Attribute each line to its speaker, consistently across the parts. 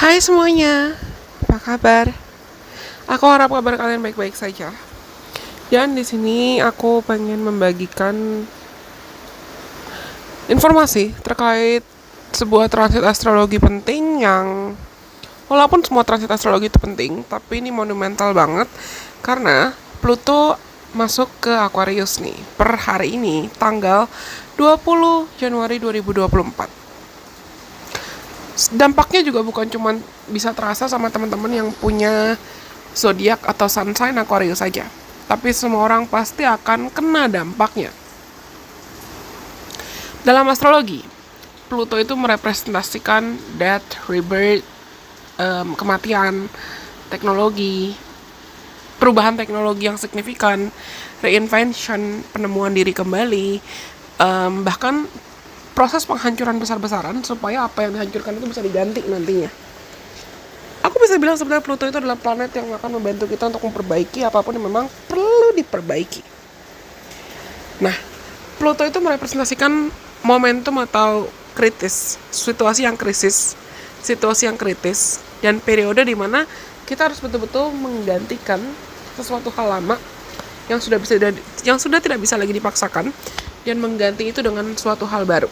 Speaker 1: Hai semuanya, apa kabar? Aku harap kabar kalian baik-baik saja. Dan di sini aku pengen membagikan informasi terkait sebuah transit astrologi penting yang walaupun semua transit astrologi itu penting, tapi ini monumental banget karena Pluto masuk ke Aquarius nih per hari ini tanggal 20 Januari 2024. Dampaknya juga bukan cuma bisa terasa sama teman-teman yang punya zodiak atau sun sign Aquarius saja, tapi semua orang pasti akan kena dampaknya. Dalam astrologi, Pluto itu merepresentasikan death, rebirth, kematian, teknologi, perubahan teknologi yang signifikan, reinvention, penemuan diri kembali, bahkan proses penghancuran besar-besaran supaya apa yang dihancurkan itu bisa diganti nantinya. Aku bisa bilang sebenarnya Pluto itu adalah planet yang akan membantu kita untuk memperbaiki apapun yang memang perlu diperbaiki. Nah, Pluto itu merepresentasikan momentum atau kritis, situasi yang kritis, dan periode di mana kita harus betul-betul menggantikan sesuatu hal lama yang sudah tidak bisa lagi dipaksakan dan mengganti itu dengan suatu hal baru.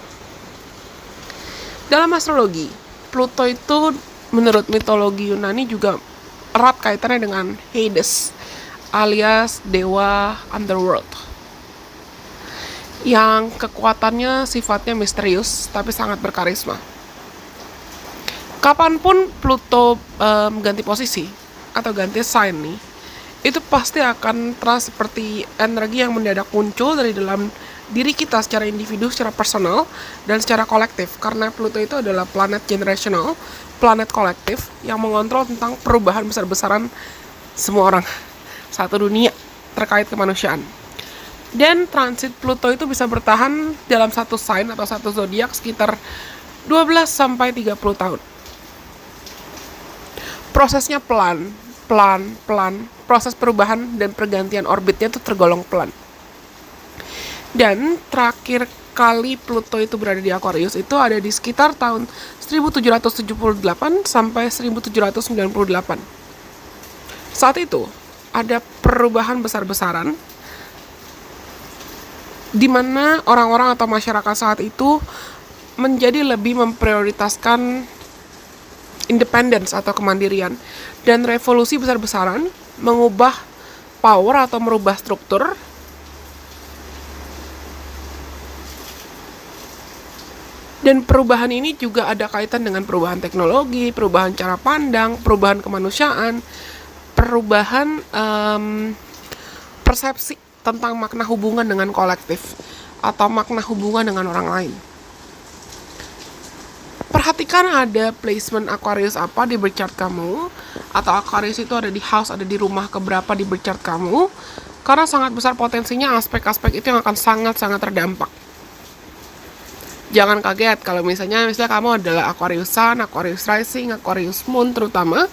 Speaker 1: Dalam astrologi, Pluto itu menurut mitologi Yunani juga erat kaitannya dengan Hades alias dewa underworld yang kekuatannya sifatnya misterius tapi sangat berkarisma. Kapanpun Pluto ganti posisi atau ganti sign nih, itu pasti akan terasa seperti energi yang mendadak muncul dari dalam diri kita secara individu, secara personal, dan secara kolektif. Karena Pluto itu adalah planet generational, planet kolektif yang mengontrol tentang perubahan besar-besaran semua orang satu dunia terkait kemanusiaan. Dan transit Pluto itu bisa bertahan dalam satu sign atau satu zodiak sekitar 12 sampai 30 tahun. Prosesnya pelan. Proses perubahan dan pergantian orbitnya itu tergolong pelan. Dan terakhir kali Pluto itu berada di Aquarius itu ada di sekitar tahun 1778 sampai 1798. Saat itu ada perubahan besar-besaran di mana orang-orang atau masyarakat saat itu menjadi lebih memprioritaskan independence atau kemandirian, dan revolusi besar-besaran mengubah power atau merubah struktur dan perubahan ini juga ada kaitan dengan perubahan teknologi, perubahan cara pandang, perubahan kemanusiaan, perubahan persepsi tentang makna hubungan dengan kolektif atau makna hubungan dengan orang lain. Perhatikan ada placement Aquarius apa di birth chart kamu, atau Aquarius itu ada di house, ada di rumah keberapa di birth chart kamu, karena sangat besar potensinya aspek-aspek itu yang akan sangat-sangat terdampak. Jangan kaget kalau misalnya kamu adalah Aquarius Sun, Aquarius Rising, Aquarius Moon terutama,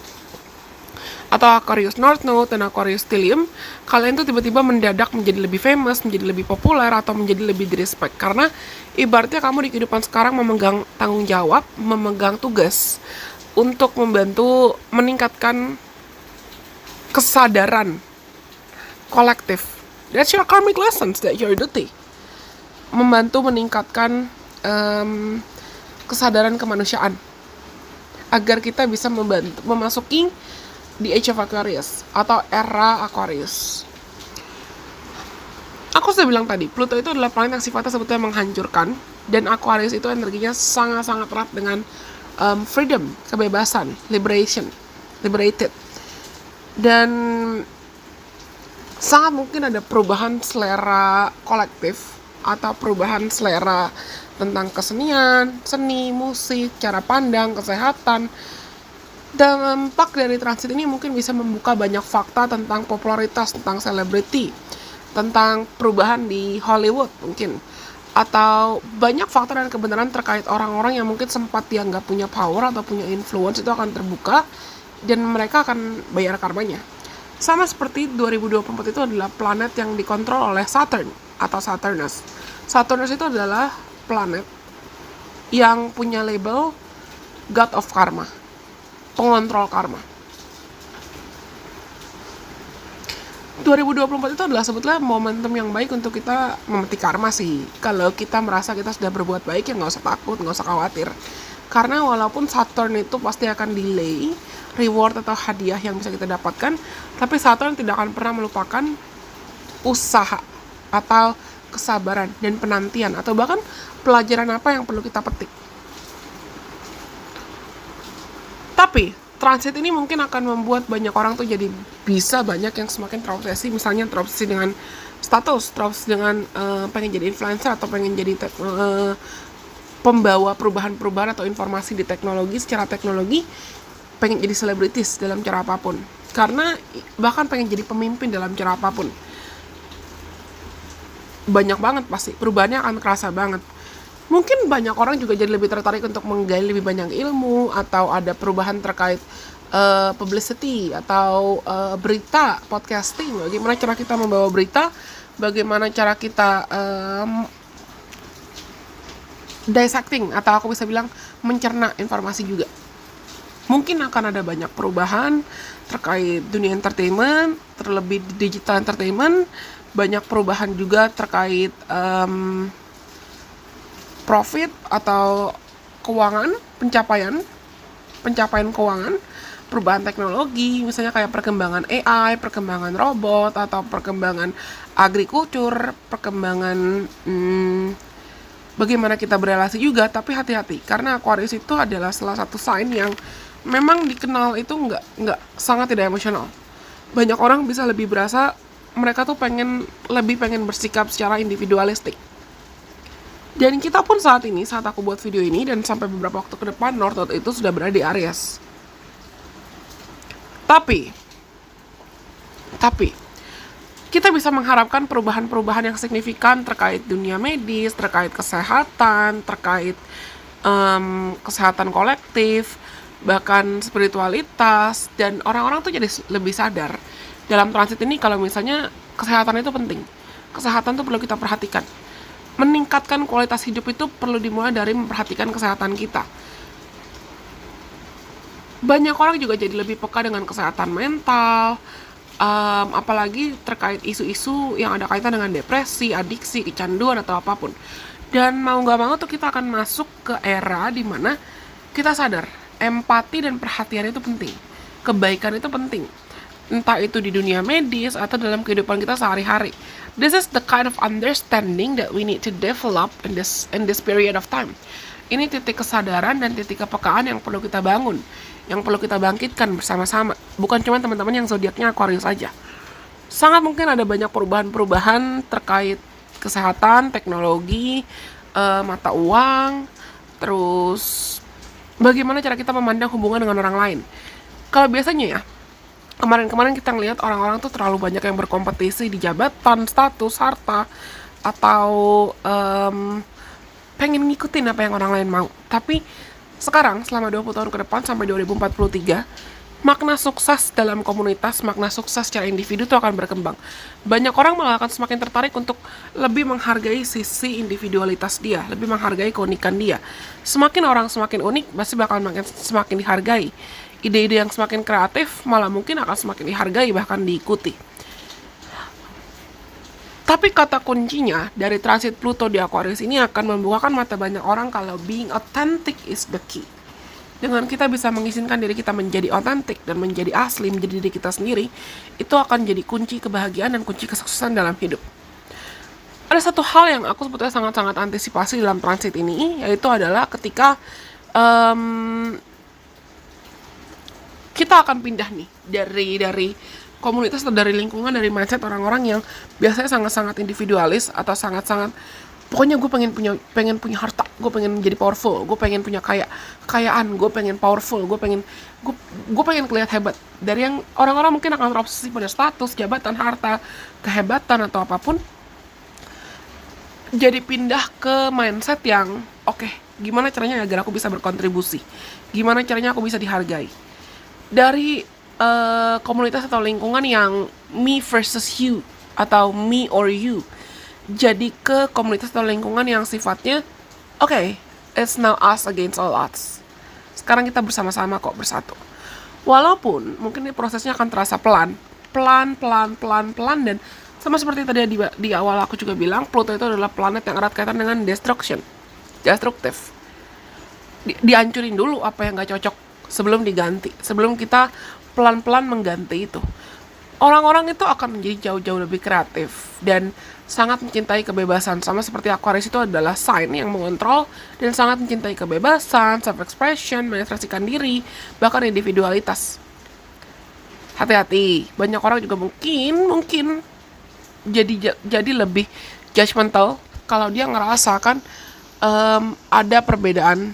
Speaker 1: atau Aquarius North Node dan Aquarius Stellium, kalian tuh tiba-tiba mendadak menjadi lebih famous, menjadi lebih populer, atau menjadi lebih direspek. Karena ibaratnya kamu di kehidupan sekarang memegang tanggung jawab, memegang tugas untuk membantu meningkatkan kesadaran kolektif. That's your karmic lessons, that's your duty. Membantu meningkatkan kesadaran kemanusiaan agar kita bisa memasuki the age of Aquarius atau era Aquarius. Aku sudah bilang tadi, Pluto itu adalah planet yang sifatnya sebetulnya menghancurkan, dan Aquarius itu energinya sangat-sangat erat dengan freedom, kebebasan, liberated. Dan sangat mungkin ada perubahan selera kolektif atau perubahan selera tentang kesenian, seni, musik, cara pandang, kesehatan. Dampak dari transit ini mungkin bisa membuka banyak fakta tentang popularitas, tentang selebriti, tentang perubahan di Hollywood mungkin, atau banyak fakta dan kebenaran terkait orang-orang yang mungkin sempat dianggap punya power atau punya influence itu akan terbuka dan mereka akan bayar karmanya. Sama seperti 2024 itu adalah planet yang dikontrol oleh Saturn atau Saturnus. Saturnus itu adalah planet yang punya label God of Karma. pengontrol karma. 2024 itu adalah sebetulnya momentum yang baik untuk kita memetik karma sih. Kalau kita merasa kita sudah berbuat baik, ya nggak usah takut, nggak usah khawatir. Karena walaupun Saturn itu pasti akan delay reward atau hadiah yang bisa kita dapatkan, tapi Saturn tidak akan pernah melupakan usaha atau kesabaran dan penantian, atau bahkan pelajaran apa yang perlu kita petik. Tapi transit ini mungkin akan membuat banyak orang tuh jadi bisa banyak yang semakin terobsesi, misalnya terobsesi dengan status, terobsesi dengan pengen jadi influencer atau pengen jadi pembawa perubahan-perubahan atau informasi di teknologi, secara teknologi, pengen jadi selebritis dalam cara apapun, karena bahkan pengen jadi pemimpin dalam cara apapun. Banyak banget pasti, perubahannya akan kerasa banget. Mungkin banyak orang juga jadi lebih tertarik untuk menggali lebih banyak ilmu, atau ada perubahan terkait publicity atau berita, podcasting. Bagaimana cara kita membawa berita, bagaimana cara kita dissecting, atau aku bisa bilang mencerna informasi juga. Mungkin akan ada banyak perubahan terkait dunia entertainment, terlebih digital entertainment. Banyak perubahan juga terkait profit atau keuangan, pencapaian keuangan, perubahan teknologi, misalnya kayak perkembangan AI, perkembangan robot, atau perkembangan agrikultur, perkembangan bagaimana kita berelasi juga. Tapi hati-hati, karena Aquarius itu adalah salah satu sign yang memang dikenal itu nggak sangat tidak emosional. Banyak orang bisa lebih berasa mereka tuh lebih pengen bersikap secara individualistik. Dan kita pun saat aku buat video ini dan sampai beberapa waktu ke depan, North Node itu sudah berada di Aries. Tapi kita bisa mengharapkan perubahan-perubahan yang signifikan terkait dunia medis, terkait kesehatan, terkait kesehatan kolektif, bahkan spiritualitas, dan orang-orang tuh jadi lebih sadar dalam transit ini kalau misalnya kesehatan itu penting. Kesehatan tuh perlu kita perhatikan. Meningkatkan kualitas hidup itu perlu dimulai dari memperhatikan kesehatan kita. Banyak orang juga jadi lebih peka dengan kesehatan mental, apalagi terkait isu-isu yang ada kaitan dengan depresi, adiksi, kecanduan, atau apapun. Dan mau gak mau tuh kita akan masuk ke era dimana kita sadar empati dan perhatian itu penting, kebaikan itu penting, entah itu di dunia medis atau dalam kehidupan kita sehari-hari. This is the kind of understanding that we need to develop in this period of time. Ini titik kesadaran dan titik kepekaan yang perlu kita bangun, yang perlu kita bangkitkan bersama-sama. Bukan cuma teman-teman yang zodiaknya Aquarius saja. Sangat mungkin ada banyak perubahan-perubahan terkait kesehatan, teknologi, mata uang, terus bagaimana cara kita memandang hubungan dengan orang lain. Kalau biasanya ya, kemarin kita ngelihat orang-orang tuh terlalu banyak yang berkompetisi di jabatan, status, harta, atau pengen ngikutin apa yang orang lain mau. Tapi sekarang selama 20 tahun ke depan sampai 2043, makna sukses dalam komunitas, makna sukses secara individu itu akan berkembang. Banyak orang malah akan semakin tertarik untuk lebih menghargai sisi individualitas dia, lebih menghargai keunikan dia. Semakin orang semakin unik, pasti bakal semakin dihargai. Ide-ide yang semakin kreatif malah mungkin akan semakin dihargai, bahkan diikuti. Tapi kata kuncinya dari transit Pluto di Aquarius ini akan membukakan mata banyak orang kalau being authentic is the key. Dengan kita bisa mengizinkan diri kita menjadi otentik dan menjadi asli, menjadi diri kita sendiri, itu akan jadi kunci kebahagiaan dan kunci kesuksesan dalam hidup. Ada satu hal yang aku sebetulnya sangat-sangat antisipasi dalam transit ini, yaitu adalah ketika kita akan pindah nih dari komunitas atau dari lingkungan, dari mindset orang-orang yang biasanya sangat-sangat individualis atau sangat-sangat pokoknya gue pengen punya harta, gue pengen jadi powerful, gue pengen punya kekayaan, gue pengen powerful, gue pengen kelihatan hebat. Dari yang orang-orang mungkin akan terobsesi pada status, jabatan, harta, kehebatan atau apapun, jadi pindah ke mindset yang oke, gimana caranya agar aku bisa berkontribusi, gimana caranya aku bisa dihargai. Dari komunitas atau lingkungan yang me versus you atau me or you, jadi ke komunitas atau lingkungan yang sifatnya oke, it's now us against all odds. Sekarang kita bersama-sama kok, bersatu. Walaupun mungkin ini prosesnya akan terasa pelan, dan sama seperti tadi di awal aku juga bilang, Pluto itu adalah planet yang erat kaitan dengan destruktif. Dihancurin dulu apa yang gak cocok sebelum diganti, sebelum kita pelan-pelan mengganti itu. Orang-orang itu akan menjadi jauh-jauh lebih kreatif dan sangat mencintai kebebasan. Sama seperti Aquarius itu adalah sign yang mengontrol dan sangat mencintai kebebasan, self-expression, mengekspresikan diri, bahkan individualitas. Hati-hati, banyak orang juga mungkin jadi lebih judgmental kalau dia ngerasakan ada perbedaan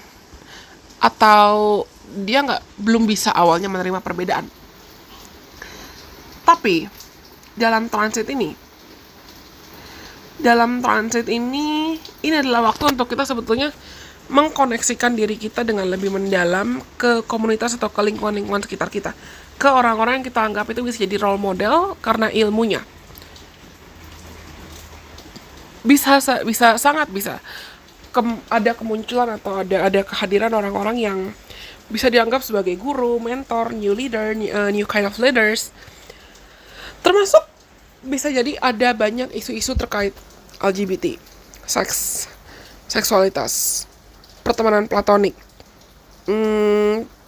Speaker 1: atau dia belum bisa awalnya menerima perbedaan. Tapi dalam transit ini adalah waktu untuk kita sebetulnya mengkoneksikan diri kita dengan lebih mendalam ke komunitas atau ke lingkungan sekitar kita, ke orang-orang yang kita anggap itu bisa jadi role model karena ilmunya. Sangat bisa ada kemunculan atau ada kehadiran orang-orang yang bisa dianggap sebagai guru, mentor, new leader, new kind of leaders. Termasuk bisa jadi ada banyak isu-isu terkait LGBT, seks, seksualitas, pertemanan platonik,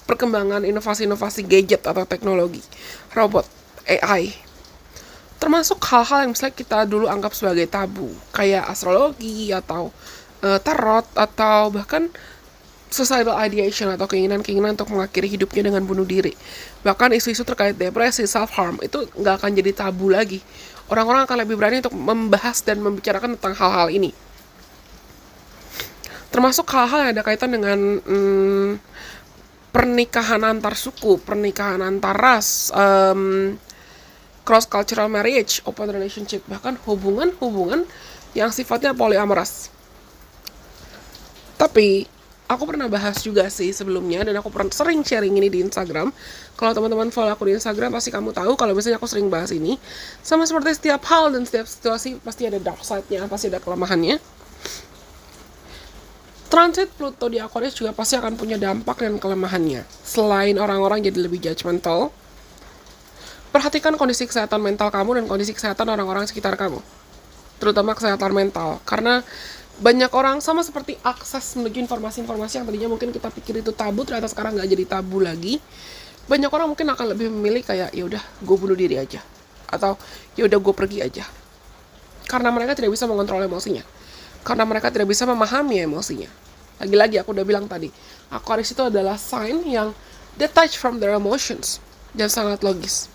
Speaker 1: perkembangan inovasi-inovasi gadget atau teknologi, robot, AI. Termasuk hal-hal yang misalnya kita dulu anggap sebagai tabu, kayak astrologi atau tarot, atau bahkan suicidal ideation atau keinginan untuk mengakhiri hidupnya dengan bunuh diri. Bahkan isu-isu terkait depresi, self-harm itu nggak akan jadi tabu lagi. Orang-orang akan lebih berani untuk membahas dan membicarakan tentang hal-hal ini. Termasuk hal-hal yang ada kaitan dengan pernikahan antar suku, pernikahan antar ras, cross-cultural marriage, open relationship, bahkan hubungan yang sifatnya polyamorous. Tapi aku pernah bahas juga sih sebelumnya, dan aku sering sharing ini di Instagram. Kalau teman-teman follow aku di Instagram, pasti kamu tahu kalau misalnya aku sering bahas ini. Sama seperti setiap hal dan setiap situasi, pasti ada dark side-nya, pasti ada kelemahannya. Transit Pluto di Aquarius juga pasti akan punya dampak dan kelemahannya. Selain orang-orang jadi lebih judgmental, perhatikan kondisi kesehatan mental kamu dan kondisi kesehatan orang-orang sekitar kamu. Terutama kesehatan mental, karena banyak orang, sama seperti akses menuju informasi-informasi yang tadinya mungkin kita pikir itu tabu, ternyata sekarang nggak jadi tabu lagi. Banyak orang mungkin akan lebih memilih kayak ya udah gue bunuh diri aja, atau ya udah gue pergi aja, karena mereka tidak bisa mengontrol emosinya, karena mereka tidak bisa memahami emosinya. Lagi-lagi aku udah bilang tadi, Aquarius itu adalah sign yang detached from their emotions dan sangat logis.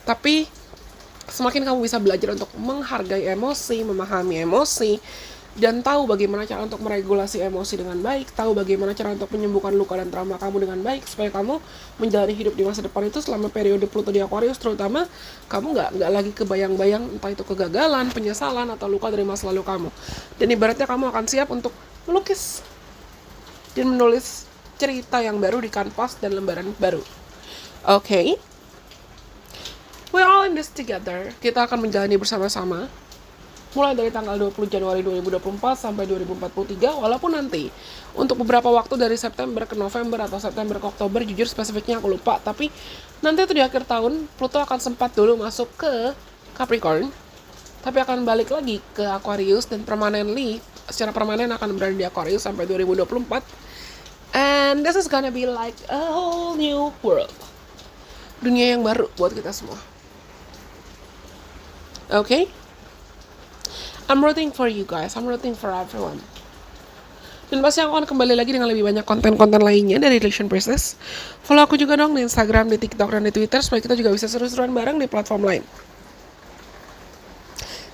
Speaker 1: Tapi semakin kamu bisa belajar untuk menghargai emosi, memahami emosi, dan tahu bagaimana cara untuk meregulasi emosi dengan baik, tahu bagaimana cara untuk menyembuhkan luka dan trauma kamu dengan baik, supaya kamu menjalani hidup di masa depan itu selama periode Pluto di Aquarius terutama, kamu nggak lagi kebayang-bayang entah itu kegagalan, penyesalan, atau luka dari masa lalu kamu. Dan ibaratnya kamu akan siap untuk melukis dan menulis cerita yang baru di kanvas dan lembaran baru. Okay? We're all in this together. Kita akan menjalani bersama-sama mulai dari tanggal 20 Januari 2024 sampai 2043, walaupun nanti untuk beberapa waktu dari September ke November atau September ke Oktober, jujur spesifiknya aku lupa, tapi nanti itu di akhir tahun Pluto akan sempat dulu masuk ke Capricorn, tapi akan balik lagi ke Aquarius dan secara permanen akan berada di Aquarius sampai 2024. And this is gonna be like a whole new world, dunia yang baru buat kita semua. Okay? I'm rooting for you guys, I'm rooting for everyone. Dan pasti aku akan kembali lagi dengan lebih banyak konten-konten lainnya dari Relation Princess. Follow aku juga dong di Instagram, di TikTok, dan di Twitter, supaya kita juga bisa seru-seruan bareng di platform lain.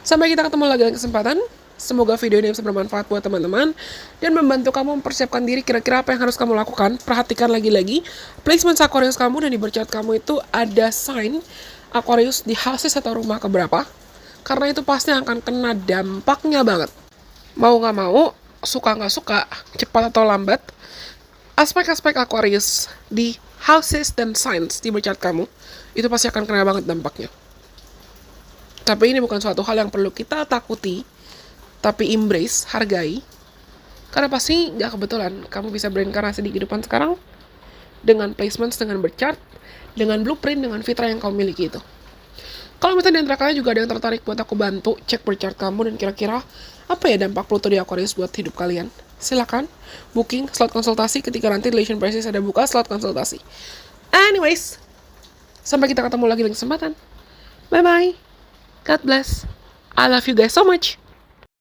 Speaker 1: Sampai kita ketemu lagi dalam kesempatan. Semoga video ini bisa bermanfaat buat teman-teman dan membantu kamu mempersiapkan diri kira-kira apa yang harus kamu lakukan. Perhatikan lagi-lagi placement Aquarius kamu, dan di birth chart kamu itu ada sign Aquarius di houses atau rumah keberapa. Karena itu pasti akan kena dampaknya banget. Mau gak mau, suka gak suka, cepat atau lambat, aspek-aspek Aquarius di houses dan signs di birth chart kamu, itu pasti akan kena banget dampaknya. Tapi ini bukan suatu hal yang perlu kita takuti, tapi embrace, hargai. Karena pasti gak kebetulan kamu bisa berinkarnasi di kehidupan sekarang dengan placements, dengan berchart, dengan blueprint, dengan fitrah yang kamu miliki itu. Kalau misalnya di antara kalian juga ada yang tertarik buat aku bantu cek berchart kamu dan kira-kira apa ya dampak Pluto di Aquarius buat hidup kalian, silakan booking slot konsultasi ketika nanti Relation Prices ada buka slot konsultasi. Anyways, sampai kita ketemu lagi di kesempatan. Bye bye. God bless. I love you guys so much.